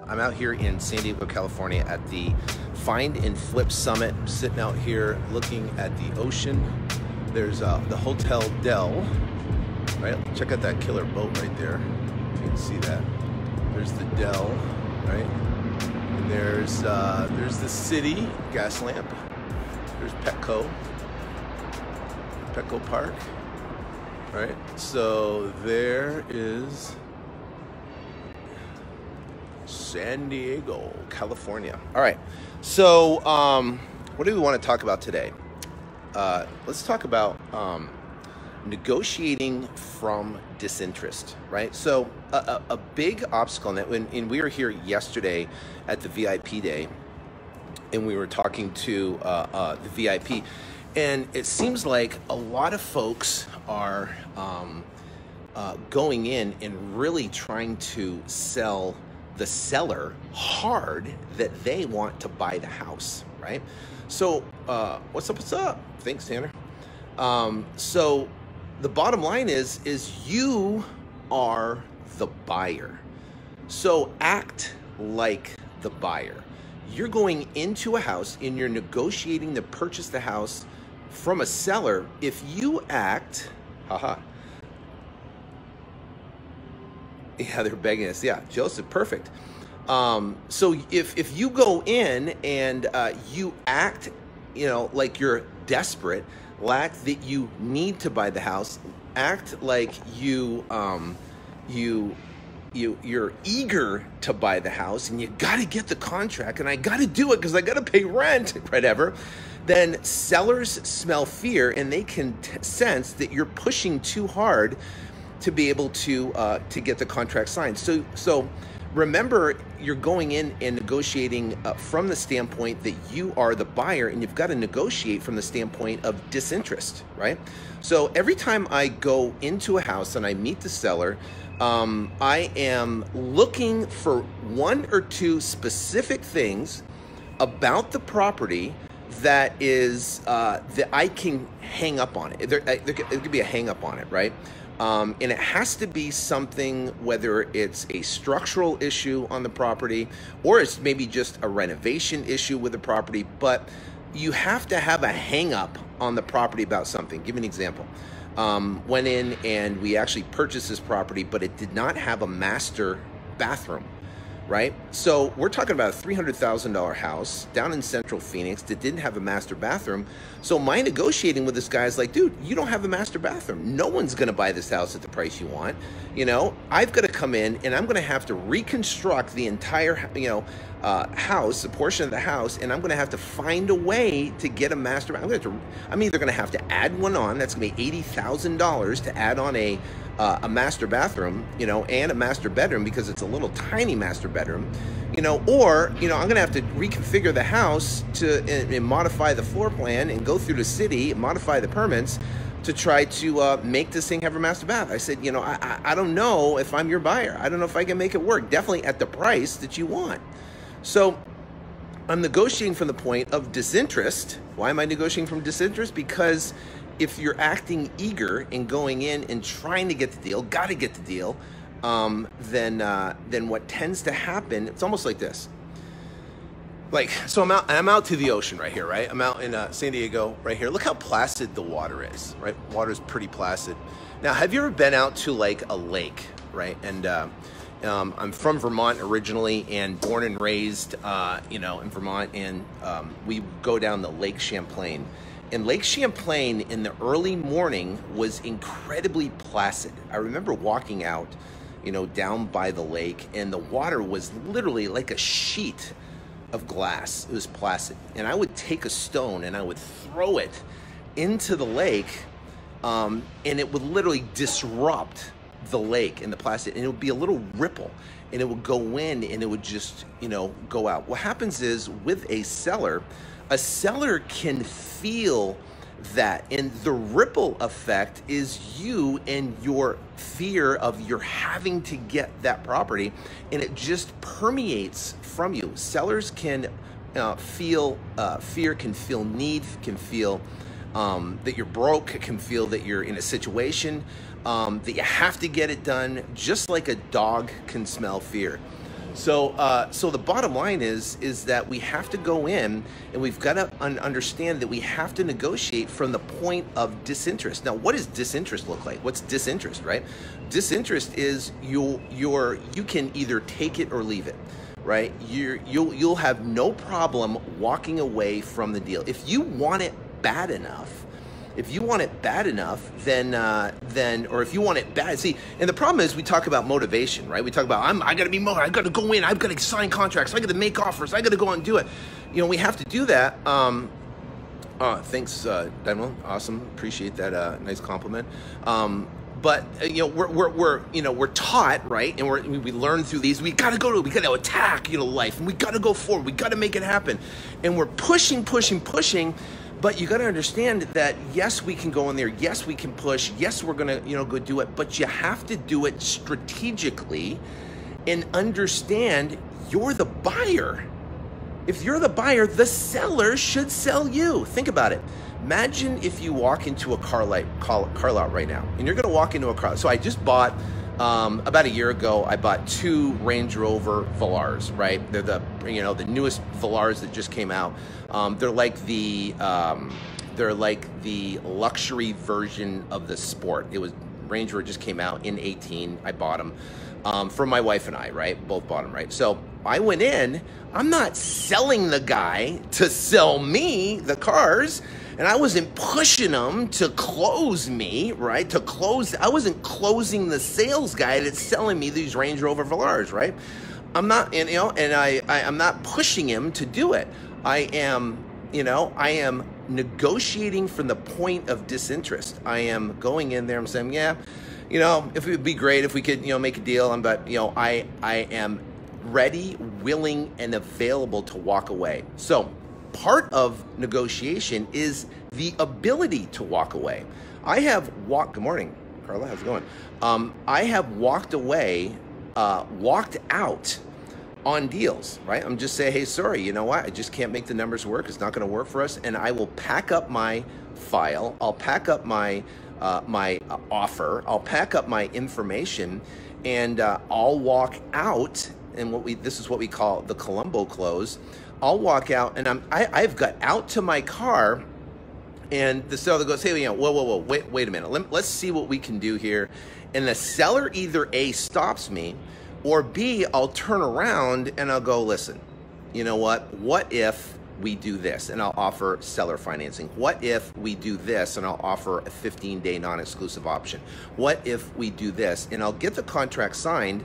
I'm out here in San Diego, California at the Find and Flip Summit. I'm sitting out here looking at the ocean. There's the Hotel Del, right? Check out that killer boat right there. You can see that. There's the Del, right? And there's the city gas lamp. There's Petco Park, right? So there is San Diego, California. All right, so what do we want to talk about today? Let's talk about negotiating from disinterest, right? So a big obstacle, and we were here yesterday at the VIP day, and we were talking to the VIP, and it seems like a lot of folks are going in and really trying to sell the seller hard that they want to buy the house, right? So what's up? Thanks, Tanner. So the bottom line is you are the buyer. So act like the buyer. You're going into a house and you're negotiating to purchase the house from a seller. If you act, yeah, they're begging us. Yeah, Joseph, perfect. So if you go in and you act, like you're desperate, act that you need to buy the house, act like you're eager to buy the house, and you got to get the contract, and I got to do it because I got to pay rent, whatever. Then sellers smell fear, and they can sense that you're pushing too hard to be able to get the contract signed. So remember, you're going in and negotiating from the standpoint that you are the buyer, and you've got to negotiate from the standpoint of disinterest, right? So every time I go into a house and I meet the seller, I am looking for one or two specific things about the property that is that I can hang up on it. There could be a hang up on it, right? And it has to be something, whether it's a structural issue on the property or it's maybe just a renovation issue with the property, but you have to have a hang up on the property about something. Give me an example. Went in and we actually purchased this property, but it did not have a master bathroom, right? So we're talking about a $300,000 house down in Central Phoenix that didn't have a master bathroom. So my negotiating with this guy is like, dude, you don't have a master bathroom. No one's going to buy this house at the price you want. I've got to come in and I'm going to have to reconstruct the entire, house, a portion of the house, and I'm going to have to find a way to get a master bathroom. I'm either going to have to add one on. That's going to be $80,000 to add on a master bathroom, and a master bedroom, because it's a little tiny master bedroom, or, I'm going to have to reconfigure the house and modify the floor plan and go through the city and modify the permits to try to make this thing have a master bath. I said, I don't know if I'm your buyer. I don't know if I can make it work, definitely at the price that you want. So I'm negotiating from the point of disinterest. Why am I negotiating from disinterest? Because if you're acting eager and going in and trying to get the deal, got to get the deal, then what tends to happen, it's almost like this. So I'm out to the ocean right here, right? I'm out in San Diego right here. Look how placid the water is, right? Water is pretty placid. Now, have you ever been out to like a lake, right? And I'm from Vermont originally and born and raised, in Vermont, and we go down the Lake Champlain. And Lake Champlain in the early morning was incredibly placid. I remember walking out, down by the lake, and the water was literally like a sheet of glass. It was placid. And I would take a stone and I would throw it into the lake, and it would literally disrupt the lake and the placid, and it would be a little ripple, and it would go in and it would just, go out. What happens is with a seller can feel that, and the ripple effect is you and your fear of your having to get that property, and it just permeates from you. Sellers can feel fear, can feel need, can feel that you're broke, can feel that you're in a situation that you have to get it done, just like a dog can smell fear. So the bottom line is that we have to go in and we've got to understand that we have to negotiate from the point of disinterest. Now, what does disinterest look like? What's disinterest, right? Disinterest is you can either take it or leave it, right? You'll have no problem walking away from the deal if you want it bad enough. If you want it bad enough, then or if you want it bad, see, and the problem is we talk about motivation, right? We talk about I got to be motivated, I got to go in, I've got to sign contracts, I got to make offers, I got to go out and do it. You know, we have to do that. Thanks, Daniel. Awesome, appreciate that. Nice compliment. But you know, we're taught, right, and we learn through these. We got to attack, life, and we got to go forward. We got to make it happen, and we're pushing. But you got to understand that yes, we can go in there. Yes, we can push. Yes, we're gonna go do it. But you have to do it strategically, and understand you're the buyer. If you're the buyer, the seller should sell you. Think about it. Imagine if you walk into a car lot right now, and you're gonna walk into a car. So I just bought. About a year ago, I bought 2 Range Rover Velars, right? They're the newest Velars that just came out. They're like the luxury version of the Sport. It was Range Rover just came out in 18. I bought them for my wife and I, right? Both bought them, right? So I went in. I'm not selling the guy to sell me the cars. And I wasn't pushing them to close me, right? I wasn't closing the sales guy that's selling me these Range Rover Velars, right? I'm not, I'm not pushing him to do it. I am negotiating from the point of disinterest. I am going in there. I'm saying, yeah, if it would be great if we could, make a deal. But I am ready, willing, and available to walk away. So part of negotiation is the ability to walk away. Good morning, Carla, how's it going? I have walked out on deals, right? I'm just saying, hey, sorry, you know what? I just can't make the numbers work. It's not going to work for us. And I will pack up my file. I'll pack up my offer. I'll pack up my information, and I'll walk out. And this is what we call the Columbo close. I'll walk out, and I've got out to my car, and the seller goes, hey, whoa, wait a minute. Let's see what we can do here. And the seller either A, stops me, or B, I'll turn around and I'll go, listen, you know what if we do this? And I'll offer seller financing. What if we do this? And I'll offer a 15-day non-exclusive option. What if we do this? And I'll get the contract signed,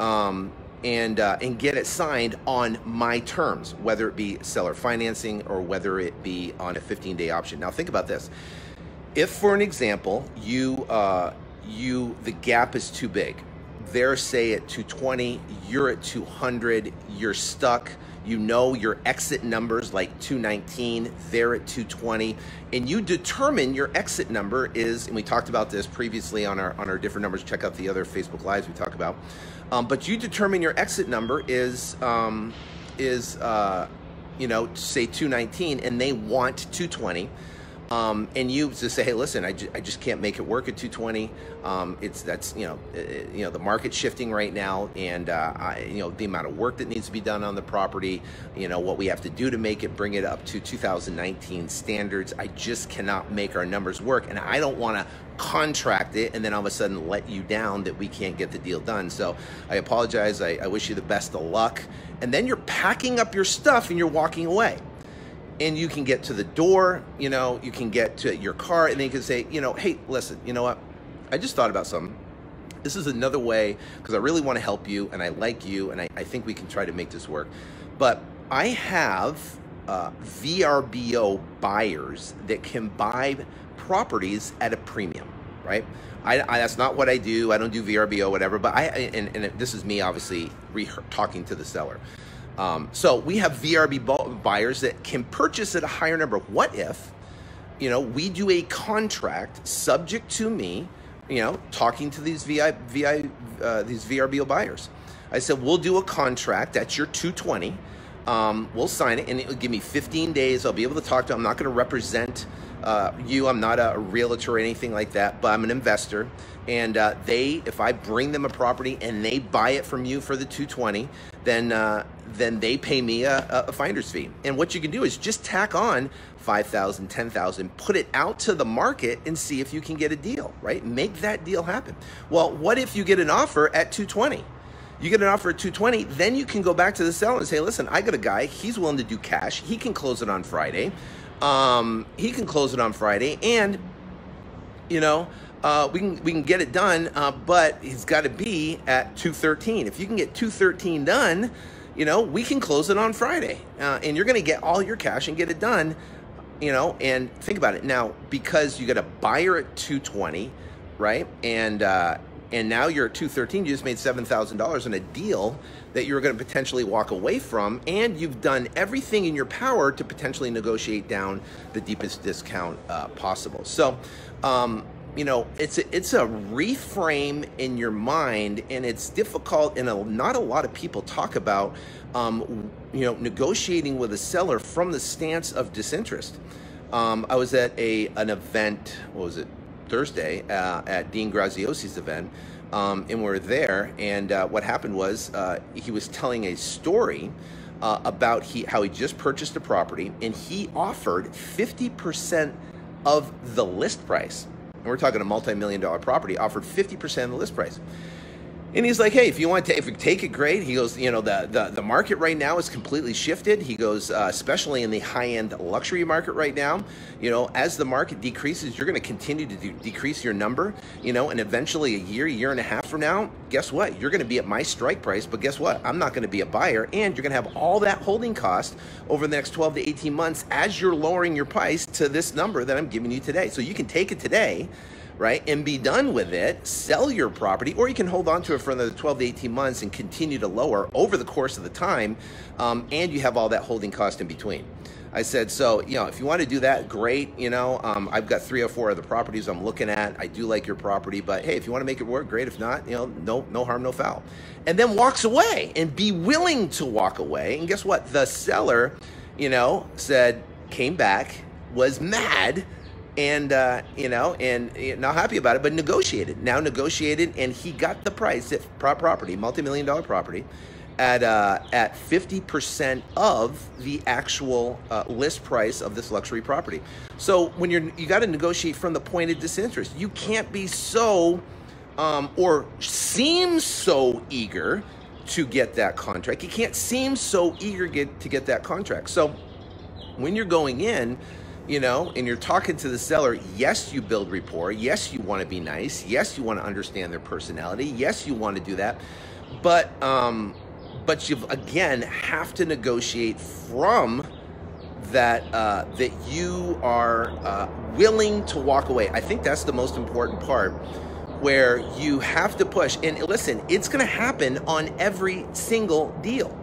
and get it signed on my terms, whether it be seller financing or whether it be on a 15-day option. Now think about this. If, for an example, the gap is too big, they're say at 220, you're at 200, you're stuck, your exit numbers like 219, they're at 220, and you determine your exit number is, and we talked about this previously on our different numbers, check out the other Facebook Lives we talk about, but you determine your exit number is say 219, and they want 220. And you just say, hey, listen, I just can't make it work at 220. The market's shifting right now, and the amount of work that needs to be done on the property, what we have to do to bring it up to 2019 standards. I just cannot make our numbers work, and I don't want to contract it and then all of a sudden let you down that we can't get the deal done. So I apologize. I wish you the best of luck. And then you're packing up your stuff and you're walking away. And you can get to the door, you can get to your car, and then you can say, hey, listen, you know what? I just thought about something. This is another way, because I really want to help you, and I like you, and I think we can try to make this work. But I have VRBO buyers that can buy properties at a premium, right? That's not what I do. I don't do VRBO, whatever, but this is me obviously talking to the seller. So we have VRB buyers that can purchase at a higher number. What if, we do a contract subject to me, talking to these these VRBO buyers. I said, we'll do a contract. That's your 220. We'll sign it, and it will give me 15 days. I'll be able to talk to them. I'm not going to represent I'm not a realtor or anything like that, but I'm an investor. And if I bring them a property and they buy it from you for the 220, then they pay me a finder's fee. And what you can do is just tack on 5,000, 10,000, put it out to the market and see if you can get a deal, right? Make that deal happen. Well, what if you get an offer at 220? You get an offer at 220, then you can go back to the seller and say, listen, I got a guy, he's willing to do cash. He can close it on Friday. And we can get it done, but he's got to be at 213. If you can get 213 done, we can close it on Friday, and you're going to get all your cash and get it done, and think about it now, because you got a buyer at 220, right? And now you're at 213, you just made $7,000 in a deal that you're going to potentially walk away from, and you've done everything in your power to potentially negotiate down the deepest discount possible. So, it's a reframe in your mind, and it's difficult, and not a lot of people talk about, negotiating with a seller from the stance of disinterest. I was at an event, what was it, Thursday, at Dean Graziosi's event, and we're there, and what happened was he was telling a story about how he just purchased a property, and he offered 50% of the list price. And we're talking a multi-million-dollar property, offered 50% of the list price. And he's like, hey, if you take it, great. He goes, the market right now is completely shifted. He goes, especially in the high-end luxury market right now, as the market decreases, you're going to continue to decrease your number, and eventually a year and a half from now, guess what? You're going to be at my strike price, but guess what? I'm not going to be a buyer, and you're going to have all that holding cost over the next 12 to 18 months as you're lowering your price to this number that I'm giving you today. So you can take it today, right, and be done with it, sell your property, or you can hold on to it for another 12 to 18 months and continue to lower over the course of the time, and you have all that holding cost in between. I said, so, if you want to do that, great. I've got 3 or 4 other properties I'm looking at. I do like your property, but hey, if you want to make it work, great. If not, no harm, no foul. And then walks away, and be willing to walk away. And guess what? The seller, came back, was mad, and not happy about it, but negotiated, and he got the price at property, multi-million-dollar property, at 50% of the actual list price of this luxury property. So when you got to negotiate from the point of disinterest. You can't be so or seem so eager to get that contract. You can't seem so eager to get that contract. So when you're going in, and you're talking to the seller, yes, you build rapport. Yes, you want to be nice. Yes, you want to understand their personality. Yes, you want to do that. But you again have to negotiate from that you are willing to walk away. I think that's the most important part, where you have to push. And listen, it's going to happen on every single deal.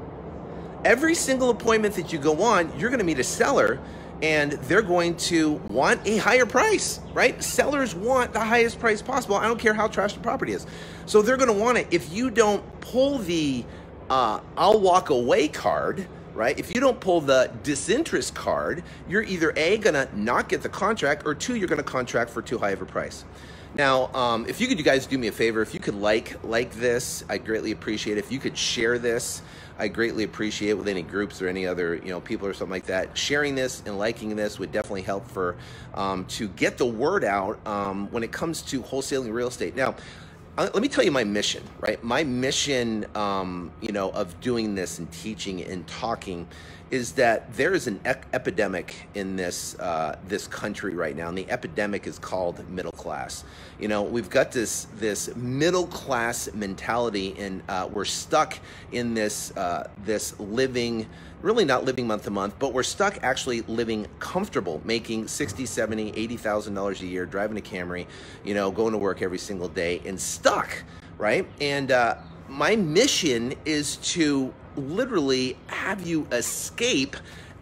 Every single appointment that you go on, you're going to meet a seller, and they're going to want a higher price, right? Sellers want the highest price possible. I don't care how trash the property is. So they're going to want it. If you don't pull the I'll walk away card, right? If you don't pull the disinterest card, you're either A, going to not get the contract, or 2, you're going to contract for too high of a price. Now, if you guys do me a favor, if you could like this, I'd greatly appreciate it. If you could share this, I greatly appreciate it with any groups or any other people or something like that. Sharing this and liking this would definitely help for to get the word out when it comes to wholesaling real estate. Now, let me tell you my mission, right? My mission, of doing this and teaching and talking is that there is an epidemic in this country right now, and the epidemic is called middle class. We've got this middle class mentality, and we're stuck in this living, really not living month to month, but we're stuck actually living comfortable, making $60,000, $70,000, $80,000 a year, driving a Camry, going to work every single day, and stuck, right? And my mission is to literally have you escape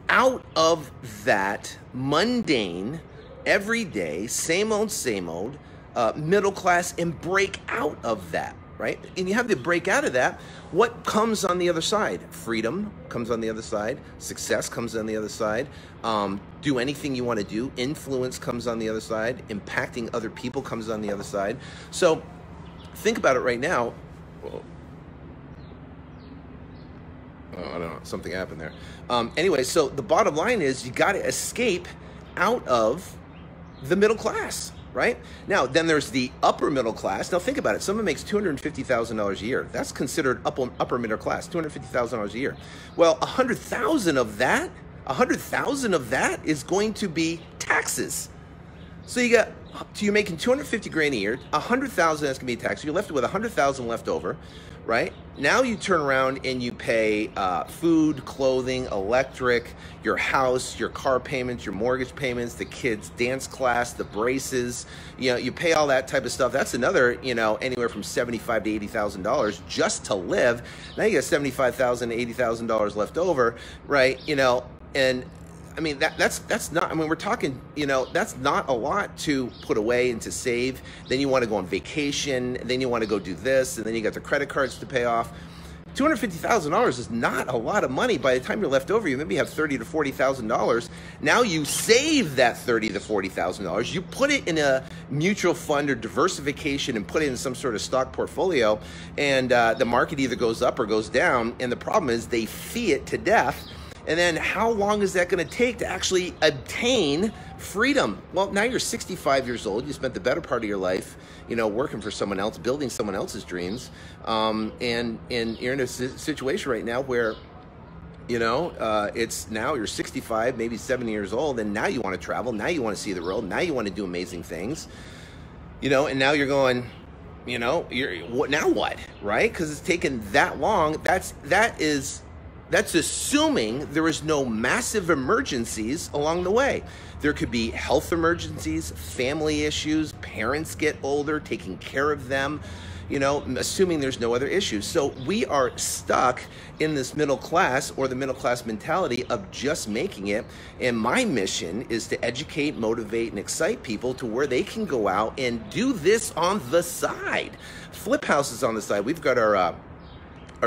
out of that mundane, everyday, same old, middle class, and break out of that. right? And you have to break out of that. What comes on the other side? Freedom comes on the other side. Success comes on the other side. Do anything you want to do. Influence comes on the other side. Impacting other people comes on the other side. So think about it right now. Oh, I don't know, something happened there. Anyway, so the bottom line is you got to escape out of the middle class, right? Now, then there's the upper middle class. Now think about it. Someone makes $250,000 a year. That's considered upper middle class, $250,000 a year. Well, 100,000 of that, 100,000 of that is going to be taxes. So you're making 250 grand a year, 100,000 that's gonna be taxed. You're left with 100,000 left over, right? Now you turn around and you pay food, clothing, electric, your house, your car payments, your mortgage payments, the kids' dance class, the braces. You pay all that type of stuff. That's another, anywhere from $75,000 to $80,000 just to live. Now you got $75,000 to $80,000 left over, right? And I mean, that's not, I mean, we're talking, that's not a lot to put away and to save. Then you want to go on vacation, then you want to go do this, and then you got the credit cards to pay off. $250,000 is not a lot of money. By the time you're left over, you maybe have $30,000 to $40,000. Now you save that $30,000 to $40,000. You put it in a mutual fund or diversification and put it in some sort of stock portfolio, and the market either goes up or goes down. And the problem is they fee it to death. And then how long is that going to take to actually obtain freedom? Well, now you're 65 years old. You spent the better part of your life, working for someone else, building someone else's dreams. And you're in a situation right now where, it's now you're 65, maybe 70 years old, and now you want to travel. Now you want to see the world. Now you want to do amazing things, and now you're going, now what, right? Because it's taken that long. That's assuming there is no massive emergencies along the way. There could be health emergencies, family issues, parents get older, taking care of them, assuming there's no other issues. So we are stuck in this middle class, or the middle class mentality of just making it. And my mission is to educate, motivate, and excite people to where they can go out and do this on the side. Flip houses on the side. We've got our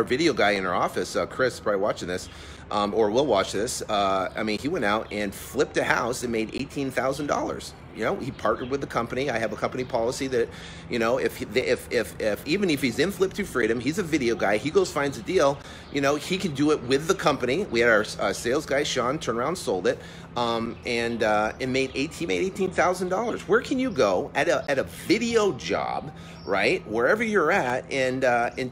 video guy in our office, Chris, probably watching this, or will watch this. He went out and flipped a house and made $18,000. He partnered with the company. I have a company policy that, if even if he's in Flip to Freedom, he's a video guy. He goes, finds a deal. He can do it with the company. We had our sales guy, Sean, turn around, sold it, and made $18,000. Where can you go at a video job, right, wherever you're at, and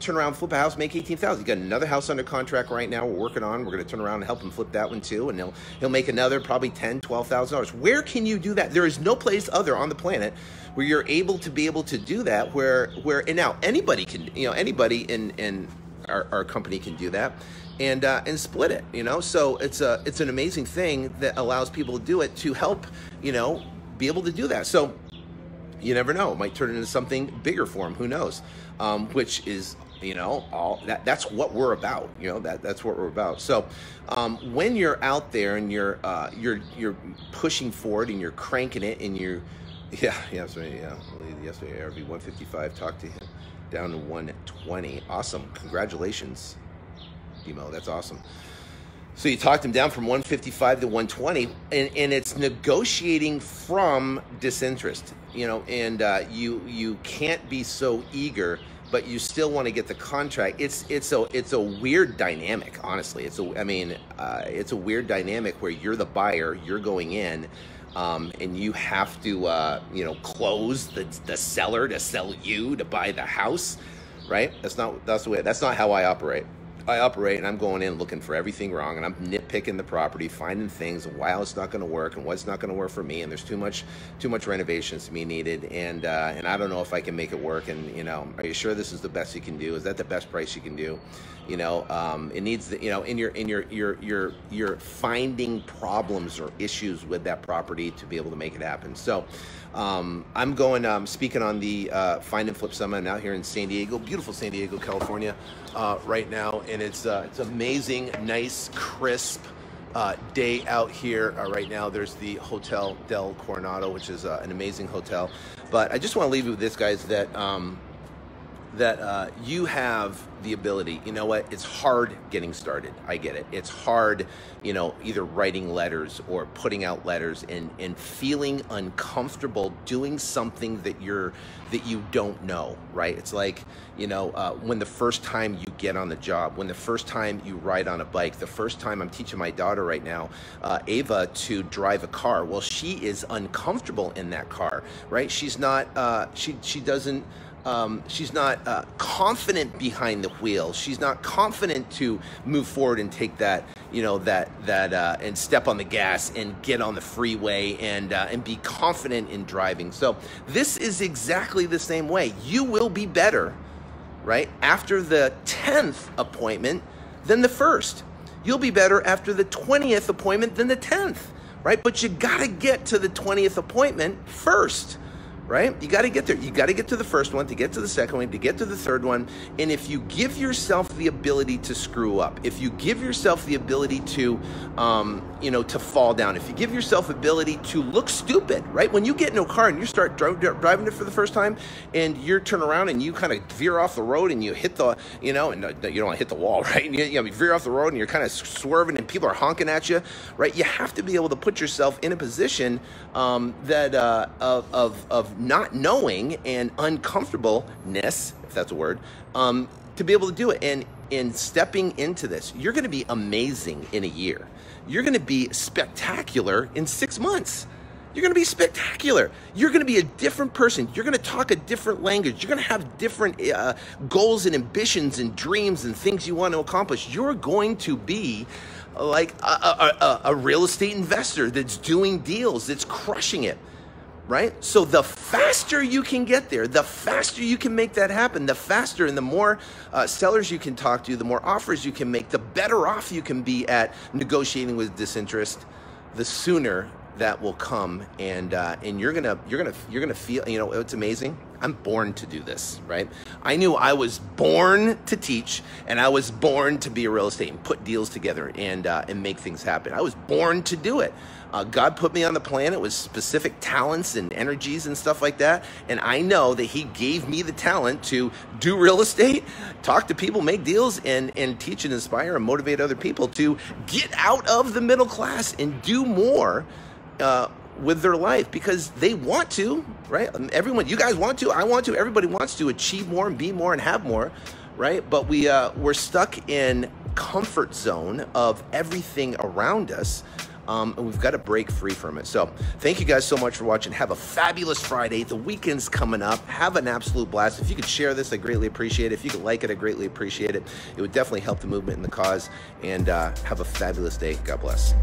turn around, flip a house, make $18,000? You got another house under contract right now. We're working on. We're going to turn around and help him flip that one too, and he'll make another probably $10,000, $12,000. Where can you do that? There is no place other on the planet where you're able to do that. And now anybody can, anybody in our company can do that, and split it. So it's an amazing thing that allows people to do it, to help be able to do that. So you never know, it might turn into something bigger for them. Who knows? Which is, all that's what we're about. That's what we're about. So when you're out there and you're pushing forward and you're cranking it, and yesterday ARV 155, talked to him down to 120. Awesome, congratulations, Demo. That's awesome. So you talked him down from 155 to 120, and it's negotiating from disinterest, and you can't be so eager, but you still want to get the contract. It's a weird dynamic, honestly. It's a weird dynamic where you're the buyer, you're going in, and you have to close the seller to sell you to buy the house, right? That's not how I operate. I operate, and I'm going in looking for everything wrong, and I'm nitpicking the property, finding things, why it's not going to work, and what's not going to work for me, and there's too much renovations to be needed, and I don't know if I can make it work. And are you sure this is the best you can do? Is that the best price you can do? It needs you're finding problems or issues with that property to be able to make it happen. So I'm going speaking on the Find and Flip Summit. I'm out here in San Diego, beautiful San Diego, California, right now, and it's amazing, nice, crisp day out here right now. There's the Hotel del Coronado, which is an amazing hotel. But I just want to leave you with this, guys, that that you have the ability. You know what? It's hard getting started. I get it. It's hard, you know, either writing letters or putting out letters and feeling uncomfortable doing something that you don't know, right? It's like, you know, when the first time you get on the job, when the first time you ride on a bike, the first time I'm teaching my daughter right now, Ava, to drive a car. Well, she is uncomfortable in that car, right? She's not, she's not confident behind the wheel. She's not confident to move forward and take that, you know, and step on the gas and get on the freeway and be confident in driving. So this is exactly the same way. You will be better, right, after the 10th appointment than the first. You'll be better after the 20th appointment than the 10th, right? But you gotta get to the 20th appointment first. Right? You got to get there. You got to get to the first one, to get to the second one, to get to the third one. And if you give yourself the ability to screw up, if you give yourself the ability to, you know, to fall down, if you give yourself the ability to look stupid, right? When you get in a car and you start driving it for the first time and you turn around and you kind of veer off the road and you hit the, you know, and you don't want to hit the wall, right? And you veer off the road and you're kind of swerving and people are honking at you, right? You have to be able to put yourself in a position that of not knowing and uncomfortableness, if that's a word, to be able to do it. And in stepping into this, you're going to be amazing in a year. You're going to be spectacular in 6 months. You're going to be spectacular. You're going to be a different person. You're going to talk a different language. You're going to have different goals and ambitions and dreams and things you want to accomplish. You're going to be like a real estate investor that's doing deals, that's crushing it. Right? So the faster you can get there, the faster you can make that happen, the faster and the more sellers you can talk to, the more offers you can make, the better off you can be at negotiating with disinterest, the sooner that will come. And you're gonna feel, you know, it's amazing. I'm born to do this, right? I knew I was born to teach, and I was born to be a real estate and put deals together and make things happen. I was born to do it. God put me on the planet with specific talents and energies and stuff like that. And I know that he gave me the talent to do real estate, talk to people, make deals, and teach and inspire and motivate other people to get out of the middle class and do more with their life, because they want to, right? Everyone, you guys want to, I want to, everybody wants to achieve more and be more and have more, right? But we're stuck in comfort zone of everything around us. And we've got to break free from it. So thank you guys so much for watching. Have a fabulous Friday. The weekend's coming up. Have an absolute blast. If you could share this, I greatly appreciate it. If you could like it, I greatly appreciate it. It would definitely help the movement and the cause. And have a fabulous day. God bless.